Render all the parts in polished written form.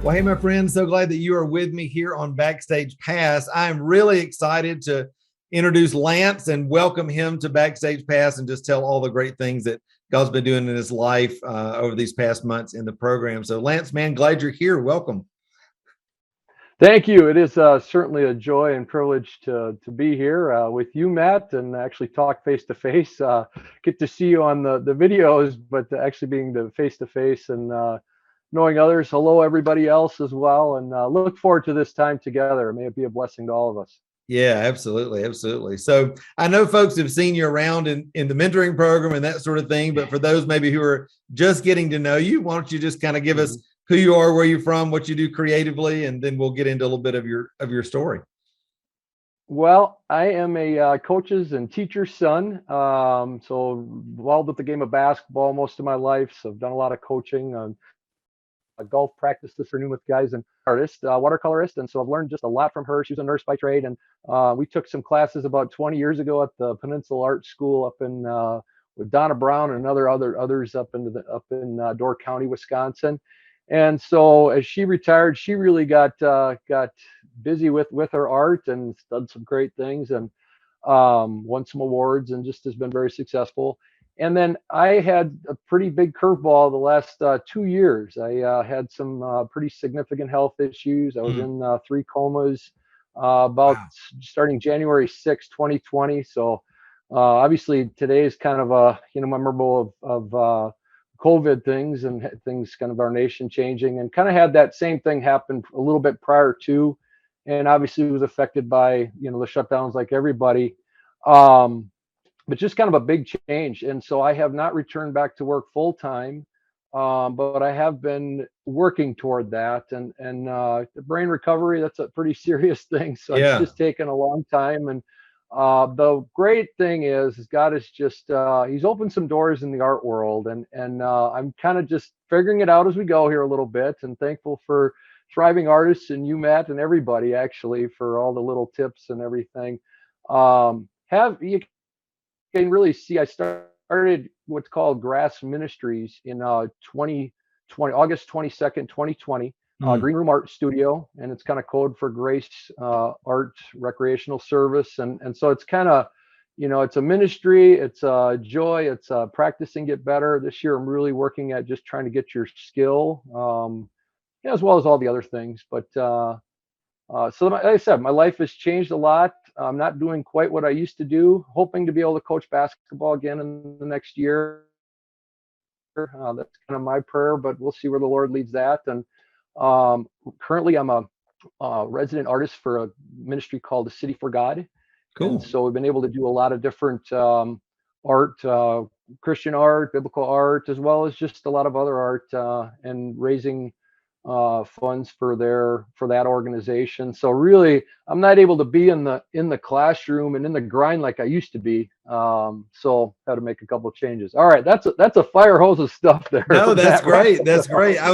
Well, hey, my friends, so glad that you are with me here on Backstage Pass. I'm really excited to introduce Lance and welcome him to Backstage Pass and just tell all the great things that God's been doing in his life over these past months in the program. So, Lance, man, glad you're here. Welcome. Thank you. It is certainly a joy and privilege to be here with you, Matt, and actually talk face to face. Get to see you on the videos, but actually being the face to face and knowing others. Hello, everybody else as well, and look forward to this time together. May it be a blessing to all of us. Yeah, absolutely. Absolutely. So I know folks have seen you around in the mentoring program and that sort of thing, but for those maybe who are just getting to know you, why don't you just kind of give us who you are, where you're from, what you do creatively, and then we'll get into a little bit of your story. Well, I am a coach's and teacher's son. So involved with the game of basketball most of my life. So I've done a lot of coaching. A golf practice this afternoon with guys and artist, watercolorist. And so I've learned just a lot from her. She was a nurse by trade. And we took some classes about 20 years ago at the Peninsula Art School up in with Donna Brown and others up in Door County, Wisconsin. And so as she retired, she really got busy with her art and done some great things and won some awards and just has been very successful. And then I had a pretty big curveball the last 2 years. I had some pretty significant health issues. I was in 3 comas about starting January 6, 2020. So obviously today is kind of a memorable of COVID things and things kind of our nation changing, and kind of had that same thing happen a little bit prior to, and obviously was affected by the shutdowns like everybody. But just kind of a big change. And so I have not returned back to work full time, but I have been working toward that. And the brain recovery, that's a pretty serious thing. So it's just taken a long time. And the great thing is God is just, he's opened some doors in the art world. And I'm kind of just figuring it out as we go here a little bit, and thankful for thriving artists and you, Matt, and everybody actually for all the little tips and everything. You can really see I started what's called Grass Ministries in 2020, August 22nd, 2020, Green Room Art Studio, and it's kind of code for Grace Art Recreational Service. And so it's kind of, it's a ministry, it's a joy, it's practicing get better. This year I'm really working at just trying to get your skill, as well as all the other things. But so like I said, my life has changed a lot. I'm not doing quite what I used to do, hoping to be able to coach basketball again in the next year. That's kind of my prayer, but we'll see where the Lord leads that. And currently I'm a resident artist for a ministry called the City for God. Cool. And so we've been able to do a lot of different art, Christian art, biblical art, as well as just a lot of other art, and raising funds for that organization. So really I'm not able to be in the classroom and in the grind like I used to be. So had to make a couple of changes. All right, that's a fire hose of stuff there. No, that's great. That's great. I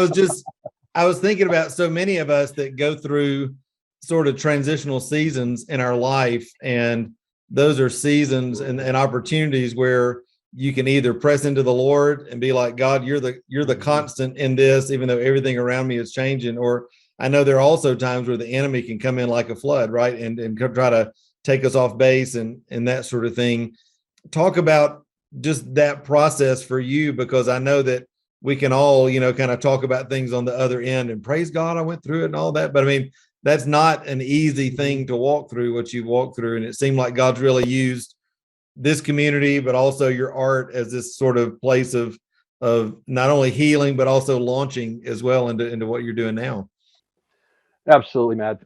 was thinking about so many of us that go through sort of transitional seasons in our life, and those are seasons and opportunities where you can either press into the Lord and be like, God, you're the constant in this, even though everything around me is changing. Or I know there are also times where the enemy can come in like a flood, right? And try to take us off base and that sort of thing. Talk about just that process for you, because I know that we can all, kind of talk about things on the other end and praise God, I went through it and all that. But I mean, that's not an easy thing to walk through, what you've walked through. And it seemed like God's really used this community, but also your art as this sort of place of not only healing, but also launching as well into what you're doing now. Absolutely, Matt.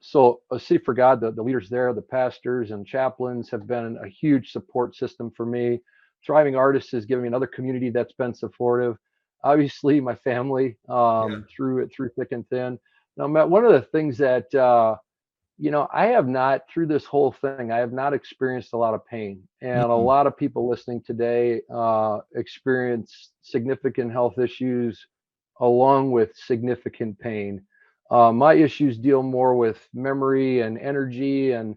So City for God, the leaders there, the pastors and chaplains have been a huge support system for me. Thriving Artists has given me another community that's been supportive. Obviously, my family through thick and thin. Now, Matt, one of the things that I have not, through this whole thing, I have not experienced a lot of pain. And a lot of people listening today experience significant health issues along with significant pain. My issues deal more with memory and energy and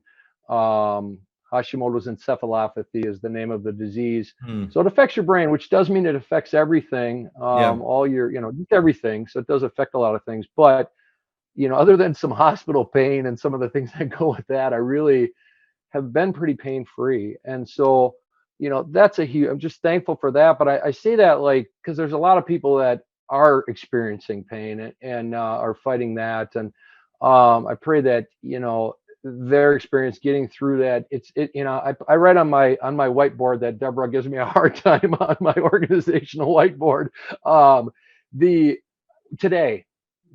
Hashimoto's encephalopathy is the name of the disease. Hmm. So it affects your brain, which does mean it affects everything, Yeah. all your, just everything. So it does affect a lot of things. But, other than some hospital pain and some of the things that go with that, I really have been pretty pain free. And so, that's a huge, I'm just thankful for that. But I say that because there's a lot of people that are experiencing pain and are fighting that. And I pray that, their experience getting through that. I write on my whiteboard that Deborah gives me a hard time on my organizational whiteboard. The today,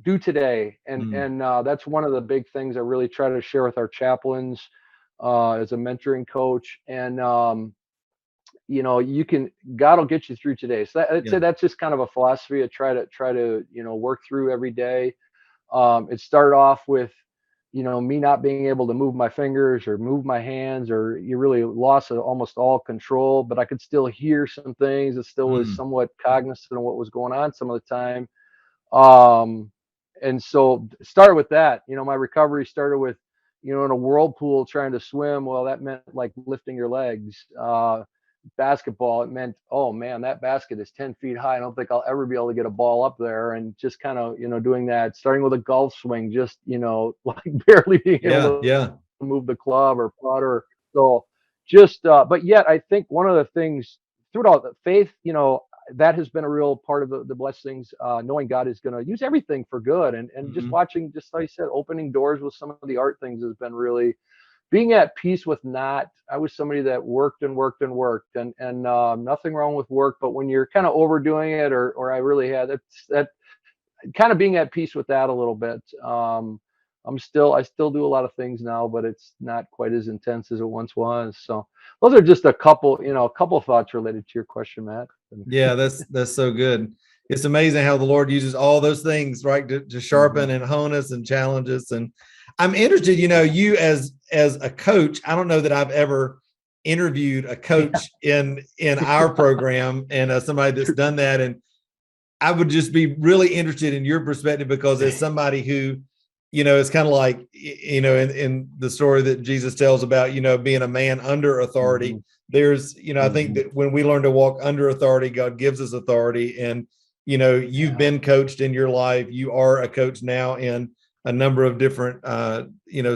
do today. And that's one of the big things I really try to share with our chaplains as a mentoring coach. And God will get you through today. So I'd say that's just kind of a philosophy I try to work through every day. It started off with me not being able to move my fingers or move my hands, or you really lost almost all control, but I could still hear some things. It still was somewhat cognizant of what was going on some of the time. And so started with that. My recovery started with, in a whirlpool trying to swim. Well, that meant like lifting your legs. Basketball, it meant, oh man, that basket is 10 feet high. I don't think I'll ever be able to get a ball up there. And just kind of, doing that, starting with a golf swing, just, like barely being able Yeah. to move the club or putter. So just, but yet I think one of the things through it all, the faith, that has been a real part of the blessings, knowing God is going to use everything for good. And just watching, just like I said, opening doors with some of the art things has been really being at peace with not. I was somebody that worked and worked and worked, and nothing wrong with work, but when you're kind of overdoing it, or I really had that kind of being at peace with that a little bit. I still do a lot of things now, but it's not quite as intense as it once was. So those are just a couple thoughts related to your question, Matt. Yeah, that's so good. It's amazing how the Lord uses all those things, right, to sharpen and hone us and challenge us. And I'm interested, you as a coach. I don't know that I've ever interviewed a coach in our program, and somebody that's done that. And I would just be really interested in your perspective, because as somebody who, it's kind of like, in the story that Jesus tells about, being a man under authority. There's, I think that when we learn to walk under authority, God gives us authority. And, you've been coached in your life. You are a coach now in a number of different,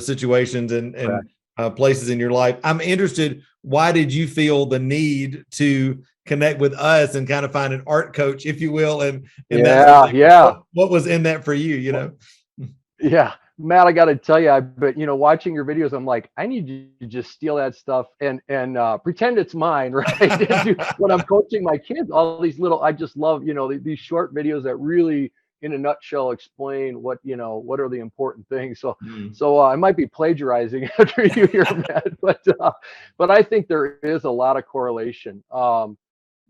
situations and places in your life. I'm interested, why did you feel the need to connect with us and kind of find an art coach, if you will? And what was in that for you, Yeah, Matt, I got to tell you, but watching your videos, I'm like, I need you to just steal that stuff and pretend it's mine, right? When I'm coaching my kids, all these I just love, these short videos that really, in a nutshell, explain what are the important things. So I might be plagiarizing after you hear that, but I think there is a lot of correlation.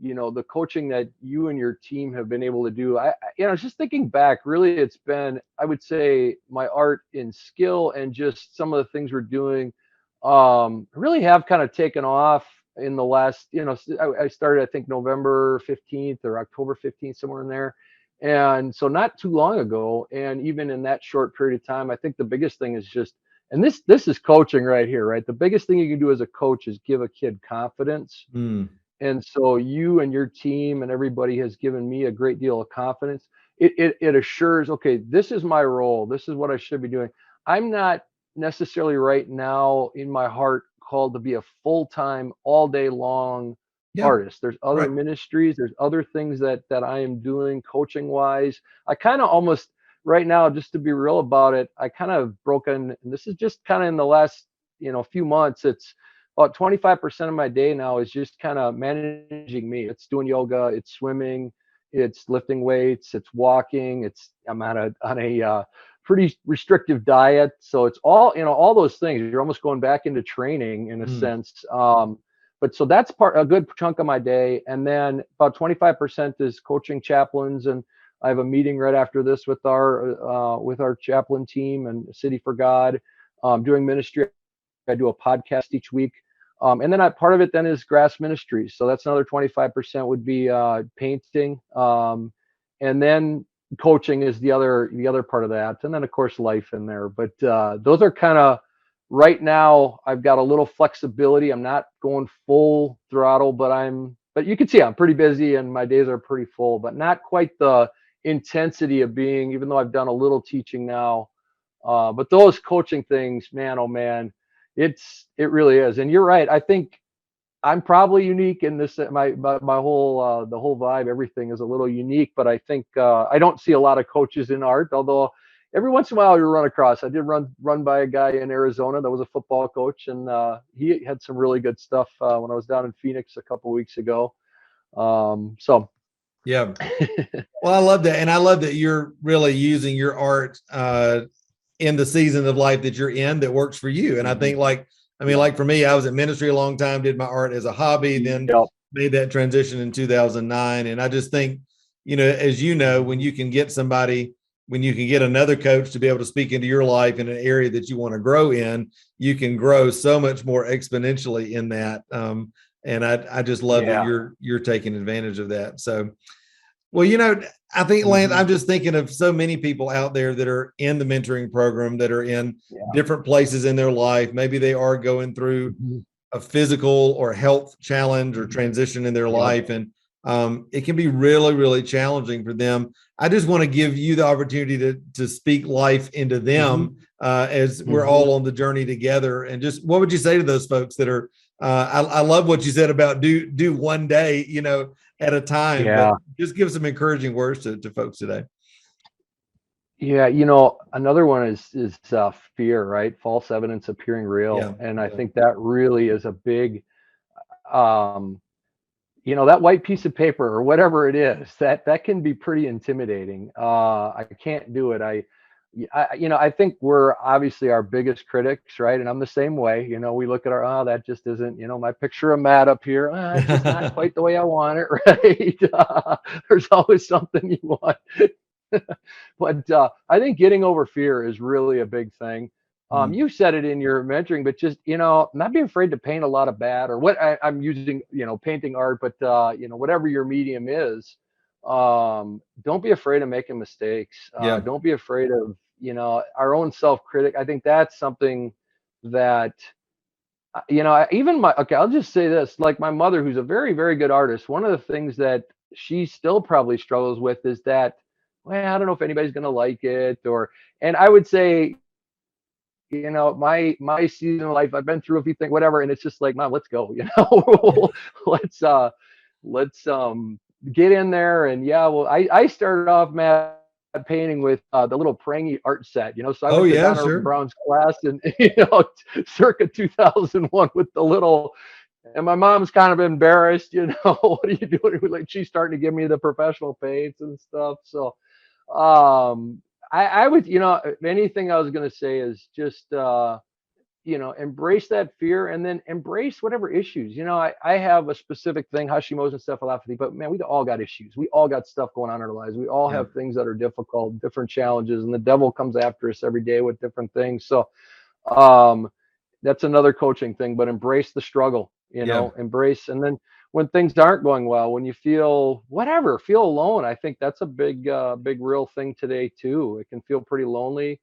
The coaching that you and your team have been able to do. I just thinking back, really, it's been, I would say, my art in skill and just some of the things we're doing really have kind of taken off in the last, I started, I think, November 15th or October 15th, somewhere in there. And so not too long ago. And even in that short period of time, I think the biggest thing is just, and this is coaching right here, right? The biggest thing you can do as a coach is give a kid confidence. And so you and your team and everybody has given me a great deal of confidence. It assures, okay, this is my role. This is what I should be doing. I'm not necessarily right now in my heart called to be a full-time, all day long artist. There's other ministries. There's other things that I am doing coaching wise. I kind of almost right now, just to be real about it, I kind of broken, and this is just kind of in the last, few months, it's about 25% of my day now is just kind of managing me. It's doing yoga, it's swimming, it's lifting weights, it's walking, I'm on a pretty restrictive diet. So it's all, all those things. You're almost going back into training in a sense. But so that's a good chunk of my day. And then about 25% is coaching chaplains. And I have a meeting right after this with our chaplain team and City for God, doing ministry. I do a podcast each week. And then part of it then is grass ministries. So that's another 25% would be painting. And then coaching is the other part of that. And then of course life in there. But those are kind of right now I've got a little flexibility. I'm not going full throttle, but you can see I'm pretty busy and my days are pretty full, but not quite the intensity of being, even though I've done a little teaching now. But those coaching things, man, oh man, it really is. And you're right. I think I'm probably unique in this. My whole the whole vibe, everything is a little unique. But I think I don't see a lot of coaches in art. Although every once in a while you run across. I did run by a guy in Arizona that was a football coach, and he had some really good stuff when I was down in Phoenix a couple weeks ago. So yeah. Well, I love that, and I love that you're really using your art in the season of life that you're in that works for you. And I think, like for me, I was in ministry a long time, did my art as a hobby, then made that transition in 2009. And I just think, as you know, when you can get another coach to be able to speak into your life in an area that you want to grow in, you can grow so much more exponentially in that. And I just love that you're taking advantage of that. So, well, I think, Lance, I'm just thinking of so many people out there that are in the mentoring program, that are in different places in their life. Maybe they are going through a physical or health challenge or transition in their life. And it can be really, really challenging for them. I just want to give you the opportunity to speak life into them as we're all on the journey together. And just what would you say to those folks that are, I love what you said about do one day, at a time, but just give some encouraging words to folks today. Yeah, another one is fear, right? False evidence appearing real. And I think that really is a big, that white piece of paper or whatever it is, that can be pretty intimidating. I can't do it. I think we're obviously our biggest critics, right? And I'm the same way. We look at that just isn't, my picture of Matt up here. It's just not quite the way I want it, right? There's always something you want. But I think getting over fear is really a big thing. You said it in your mentoring, but just, not being afraid to paint a lot of bad or what I'm using, painting art, but, whatever your medium is, don't be afraid of making mistakes. Don't be afraid of, our own self-critic. I think that's something that, I'll just say this, like my mother, who's a very, very good artist. One of the things that she still probably struggles with is that, well, I don't know if anybody's going to like it and I would say, my season of life, I've been through a few things, whatever. And it's just like, Mom, let's go, let's get in there. And I started off, Matt, painting with the little Prangy art set, so I went to Donna Brown's class and, circa 2001 with the little, and my mom's kind of embarrassed, what are you doing? Like she's starting to give me the professional paints and stuff. So, I would, anything I was going to say is just, embrace that fear and then embrace whatever issues. I have a specific thing, Hashimoto's and encephalopathy, but man, we all got issues. We all got stuff going on in our lives. We all have things that are difficult, different challenges, and the devil comes after us every day with different things. So, that's another coaching thing, but embrace the struggle, embrace. And then when things aren't going well, when you feel alone, I think that's a big real thing today too. It can feel pretty lonely.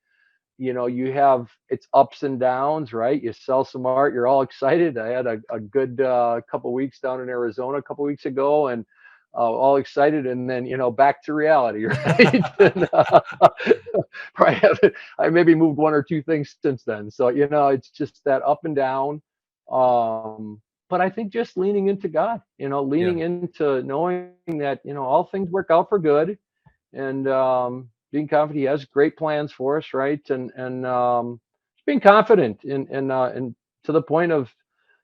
You have its ups and downs, right? You sell some art, you're all excited. I had a good couple weeks down in Arizona a couple weeks ago, and all excited, and then back to reality, right? And, I maybe moved one or two things since then. So it's just that up and down. But I think just leaning into God, leaning into knowing that all things work out for good, and being confident He has great plans for us, right? And just being confident and to the point of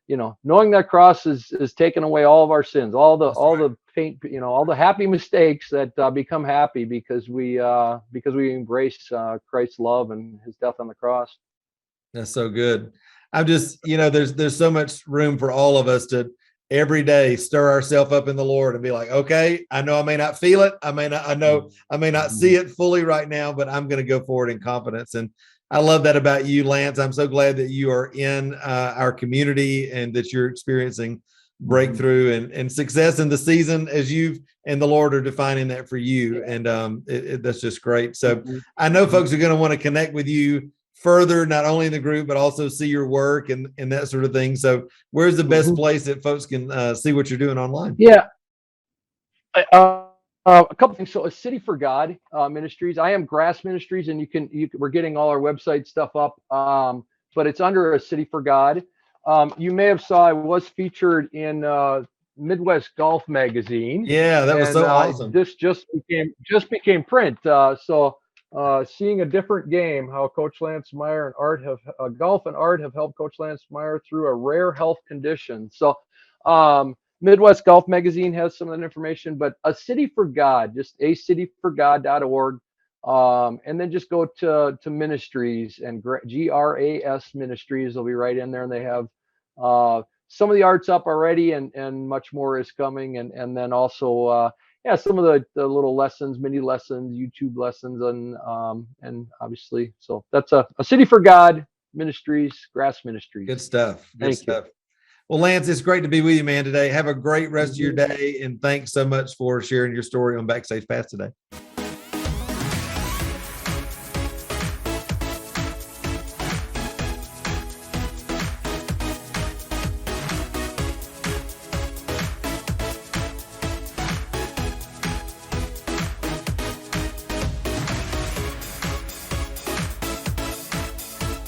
knowing that cross is taking away all of our sins, all the pain, all the happy mistakes that become happy because we embrace Christ's love and His death on the cross. That's so good. I'm just, there's so much room for all of us to every day stir ourselves up in the Lord and be like, okay, I know I may not feel it. I may not see it fully right now, but I'm going to go forward in confidence. And I love that about you, Lance. I'm so glad that you are in our community and that you're experiencing breakthrough and success in the season as you've and the Lord are defining that for you. And that's just great. So I know folks are going to want to connect with you further, not only in the group, but also see your work and that sort of thing. So where's the best place that folks can see what you're doing online? Yeah. A couple things. So, a City for God Ministries. I am Grass Ministries, and we're getting all our website stuff up, but it's under a City for God. You may have saw I was featured in Midwest Golf Magazine. Yeah, that was so awesome. This just became print. So, seeing a different game, how Coach Lance Meyer and Art have golf and art have helped Coach Lance Meyer through a rare health condition. So. Midwest Golf Magazine has some of that information, but a City for God, just acityforgod.org. And then just go to ministries and GRAS Ministries. They'll be right in there, and they have some of the art's up already, and much more is coming. And then also, some of the little lessons, mini lessons, YouTube lessons, and obviously, so that's a City for God Ministries, Grass Ministries. Good stuff. Thank you. Well, Lance, it's great to be with you, man, today. Have a great rest of your day, and thanks so much for sharing your story on Backstage Pass today.